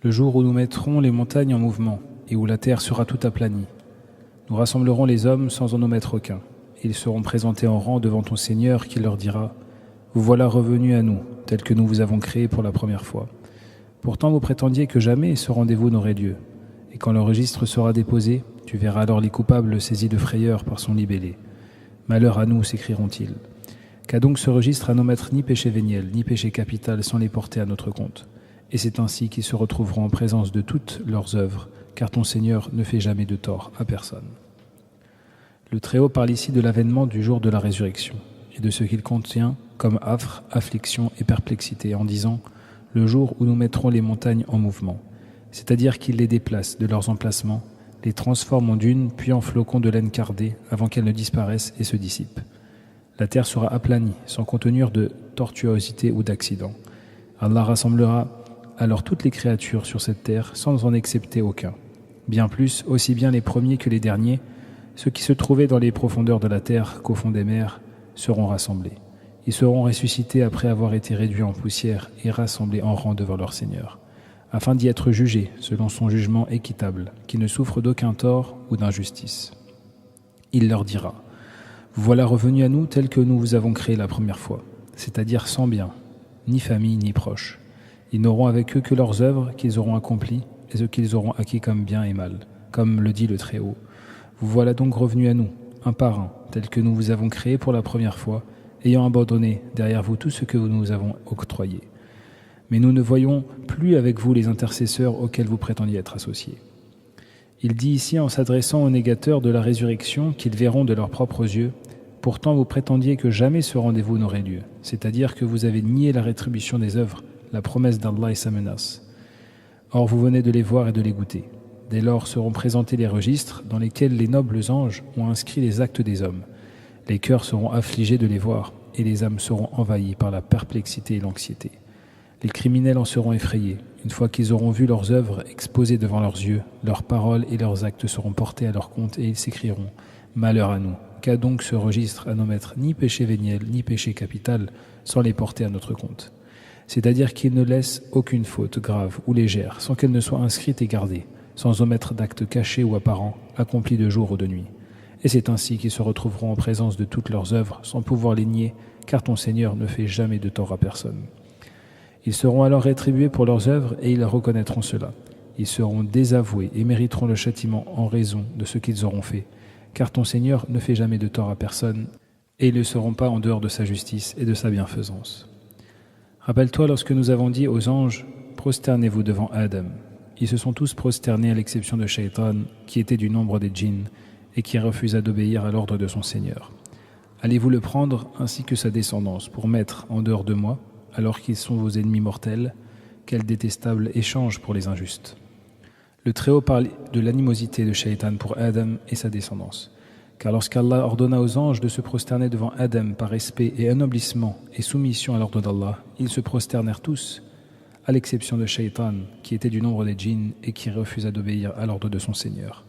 Le jour où nous mettrons les montagnes en mouvement et où la terre sera toute aplanie, nous rassemblerons les hommes sans en omettre aucun. Ils seront présentés en rang devant ton Seigneur qui leur dira « Vous voilà revenus à nous, tels que nous vous avons créés pour la première fois. Pourtant vous prétendiez que jamais ce rendez-vous n'aurait lieu. Et quand le registre sera déposé, tu verras alors les coupables saisis de frayeur par son libellé. Malheur à nous, s'écrieront-ils. Qu'a donc ce registre à n'omettre ni péché véniel, ni péché capital sans les porter à notre compte. Et c'est ainsi qu'ils se retrouveront en présence de toutes leurs œuvres, car ton Seigneur ne fait jamais de tort à personne. » Le Très-Haut parle ici de l'avènement du jour de la résurrection et de ce qu'il contient comme affre, affliction et perplexité en disant « le jour où nous mettrons les montagnes en mouvement », c'est-à-dire qu'il les déplace de leurs emplacements, les transforme en dunes puis en flocons de laine cardée avant qu'elles ne disparaissent et se dissipent. La terre sera aplanie, sans contenir de tortuosité ou d'accident. Allah rassemblera alors toutes les créatures sur cette terre sans en excepter aucun. Bien plus, aussi bien les premiers que les derniers, ceux qui se trouvaient dans les profondeurs de la terre qu'au fond des mers, seront rassemblés. Ils seront ressuscités après avoir été réduits en poussière et rassemblés en rang devant leur Seigneur, afin d'y être jugés selon son jugement équitable, qui ne souffre d'aucun tort ou d'injustice. Il leur dira « Vous voilà revenus à nous tels que nous vous avons créés la première fois, c'est-à-dire sans bien, ni famille, ni proches. Ils n'auront avec eux que leurs œuvres qu'ils auront accomplies et ce qu'ils auront acquis comme bien et mal, comme le dit le Très-Haut. Vous voilà donc revenus à nous, un par un, tels que nous vous avons créés pour la première fois, ayant abandonné derrière vous tout ce que nous avons octroyé. Mais nous ne voyons plus avec vous les intercesseurs auxquels vous prétendiez être associés. » Il dit ici en s'adressant aux négateurs de la résurrection qu'ils verront de leurs propres yeux « Pourtant vous prétendiez que jamais ce rendez-vous n'aurait lieu, c'est-à-dire que vous avez nié la rétribution des œuvres, la promesse d'Allah et sa menace. Or vous venez de les voir et de les goûter. Dès lors seront présentés les registres dans lesquels les nobles anges ont inscrit les actes des hommes. Les cœurs seront affligés de les voir et les âmes seront envahies par la perplexité et l'anxiété. Les criminels en seront effrayés. Une fois qu'ils auront vu leurs œuvres exposées devant leurs yeux, leurs paroles et leurs actes seront portés à leur compte et ils s'écrieront « Malheur à nous ! Qu'a donc ce registre à n'omettre ni péché véniel ni péché capital sans les porter à notre compte ?» C'est-à-dire qu'il ne laisse aucune faute grave ou légère sans qu'elle ne soit inscrite et gardée, sans omettre d'actes cachés ou apparents, accomplis de jour ou de nuit. Et c'est ainsi qu'ils se retrouveront en présence de toutes leurs œuvres sans pouvoir les nier, car ton Seigneur ne fait jamais de tort à personne. Ils seront alors rétribués pour leurs œuvres et ils reconnaîtront cela. Ils seront désavoués et mériteront le châtiment en raison de ce qu'ils auront fait, car ton Seigneur ne fait jamais de tort à personne et ils ne seront pas en dehors de sa justice et de sa bienfaisance. Rappelle-toi lorsque nous avons dit aux anges « Prosternez-vous devant Adam ». Ils se sont tous prosternés à l'exception de Shaitan, qui était du nombre des djinns et qui refusa d'obéir à l'ordre de son Seigneur. Allez-vous le prendre ainsi que sa descendance pour mettre en dehors de moi, alors qu'ils sont vos ennemis mortels? Quel détestable échange pour les injustes. Le Très-Haut parle de l'animosité de Shaitan pour Adam et sa descendance. Car lorsqu'Allah ordonna aux anges de se prosterner devant Adam par respect et anoblissement et soumission à l'ordre d'Allah, ils se prosternèrent tous, à l'exception de Shaitan, qui était du nombre des djinns et qui refusa d'obéir à l'ordre de son Seigneur.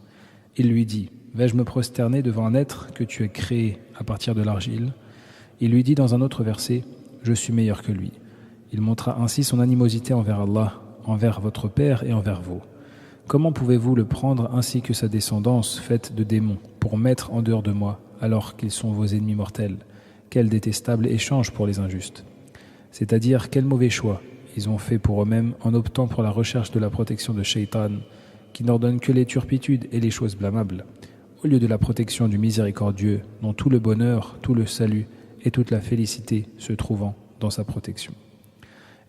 Il lui dit « Vais-je me prosterner devant un être que tu as créé à partir de l'argile ?» Il lui dit dans un autre verset « Je suis meilleur que lui ». Il montra ainsi son animosité envers Allah, envers votre père et envers vous. Comment pouvez-vous le prendre ainsi que sa descendance faite de démons pour mettre en dehors de moi alors qu'ils sont vos ennemis mortels? Quel détestable échange pour les injustes. C'est-à-dire quel mauvais choix ils ont fait pour eux-mêmes en optant pour la recherche de la protection de Shaitan, qui n'ordonne que les turpitudes et les choses blâmables, au lieu de la protection du miséricordieux, dont tout le bonheur, tout le salut et toute la félicité se trouvant dans sa protection.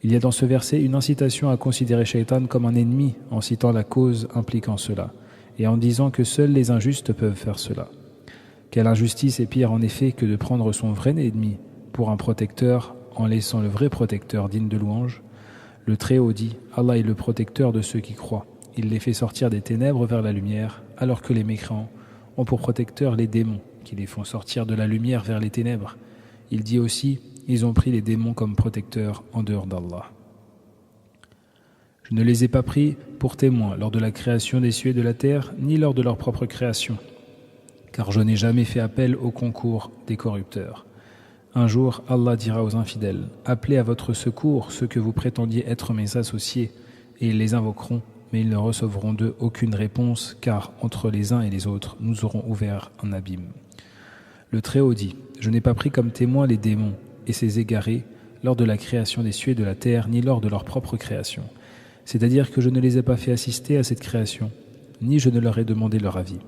Il y a dans ce verset une incitation à considérer Shaitan comme un ennemi en citant la cause impliquant cela, et en disant que seuls les injustes peuvent faire cela. Quelle injustice est pire en effet que de prendre son vrai ennemi pour un protecteur en laissant le vrai protecteur digne de louange? Le Très-Haut dit « Allah est le protecteur de ceux qui croient. Il les fait sortir des ténèbres vers la lumière, alors que les mécréants ont pour protecteurs les démons, qui les font sortir de la lumière vers les ténèbres. Il dit aussi « Ils ont pris les démons comme protecteurs en dehors d'Allah. » Je ne les ai pas pris pour témoins lors de la création des cieux et de la terre, ni lors de leur propre création, car je n'ai jamais fait appel au concours des corrupteurs. Un jour, Allah dira aux infidèles « Appelez à votre secours ceux que vous prétendiez être mes associés, et ils les invoqueront, mais ils ne recevront d'eux aucune réponse, car entre les uns et les autres, nous aurons ouvert un abîme. Le Très-Haut dit : Je n'ai pas pris comme témoins les démons et ces égarés lors de la création des cieux et de la terre, ni lors de leur propre création. C'est-à-dire que je ne les ai pas fait assister à cette création, ni je ne leur ai demandé leur avis.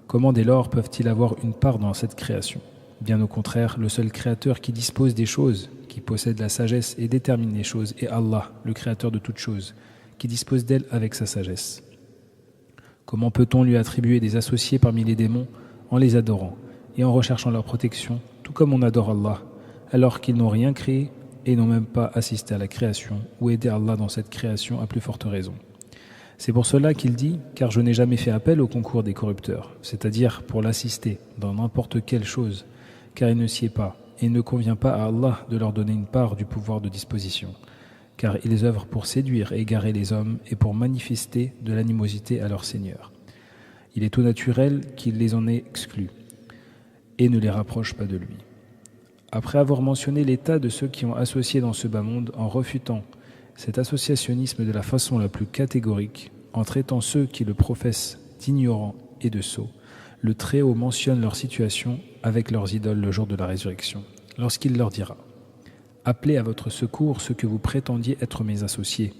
Comment dès lors peuvent-ils avoir une part dans cette création ? Bien au contraire, le seul créateur qui dispose des choses, qui possède la sagesse et détermine les choses, est Allah, le créateur de toutes choses, qui dispose d'elles avec sa sagesse. Comment peut-on lui attribuer des associés parmi les démons en les adorant et en recherchant leur protection, tout comme on adore Allah, alors qu'ils n'ont rien créé et n'ont même pas assisté à la création ou aidé Allah dans cette création à plus forte raison. C'est pour cela qu'il dit « Car je n'ai jamais fait appel au concours des corrupteurs », c'est-à-dire pour l'assister dans n'importe quelle chose, car il ne s'y est pas, et il ne convient pas à Allah de leur donner une part du pouvoir de disposition, car ils œuvrent pour séduire et égarer les hommes et pour manifester de l'animosité à leur Seigneur. Il est tout naturel qu'il les en ait exclus et ne les rapproche pas de lui. Après avoir mentionné l'état de ceux qui ont associé dans ce bas monde en refutant cet associationnisme de la façon la plus catégorique, en traitant ceux qui le professent d'ignorants et de sots, le Très-Haut mentionne leur situation avec leurs idoles le jour de la résurrection, lorsqu'il leur dira : Appelez à votre secours ceux que vous prétendiez être mes associés,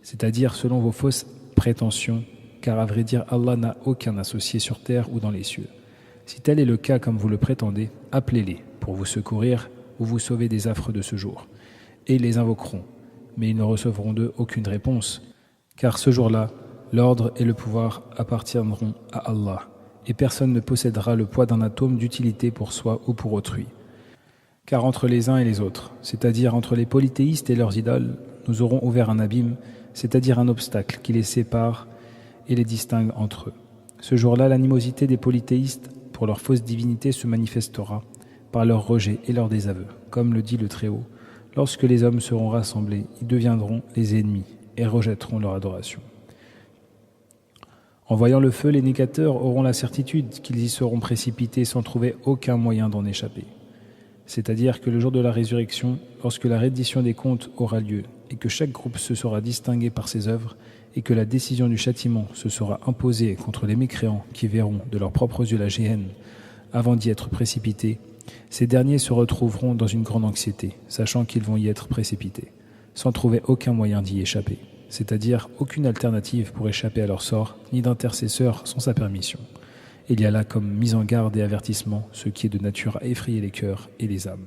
c'est-à-dire selon vos fausses prétentions, car à vrai dire, Allah n'a aucun associé sur terre ou dans les cieux. Si tel est le cas comme vous le prétendez, appelez-les pour vous secourir ou vous sauver des affres de ce jour. Et ils les invoqueront, mais ils ne recevront d'eux aucune réponse, car ce jour-là, l'ordre et le pouvoir appartiendront à Allah, et personne ne possédera le poids d'un atome d'utilité pour soi ou pour autrui. Car entre les uns et les autres, c'est-à-dire entre les polythéistes et leurs idoles, nous aurons ouvert un abîme, c'est-à-dire un obstacle qui les sépare et les distingue entre eux. Ce jour-là, l'animosité des polythéistes pour leur fausse divinité se manifestera par leur rejet et leur désaveu. Comme le dit le Très-Haut, lorsque les hommes seront rassemblés, ils deviendront les ennemis et rejetteront leur adoration. En voyant le feu, les négateurs auront la certitude qu'ils y seront précipités sans trouver aucun moyen d'en échapper. C'est-à-dire que le jour de la résurrection, lorsque la reddition des comptes aura lieu et que chaque groupe se sera distingué par ses œuvres et que la décision du châtiment se sera imposée contre les mécréants qui verront de leurs propres yeux la géhenne avant d'y être précipités, ces derniers se retrouveront dans une grande anxiété, sachant qu'ils vont y être précipités, sans trouver aucun moyen d'y échapper, c'est-à-dire aucune alternative pour échapper à leur sort, ni d'intercesseur sans sa permission. Il y a là comme mise en garde et avertissement ce qui est de nature à effrayer les cœurs et les âmes.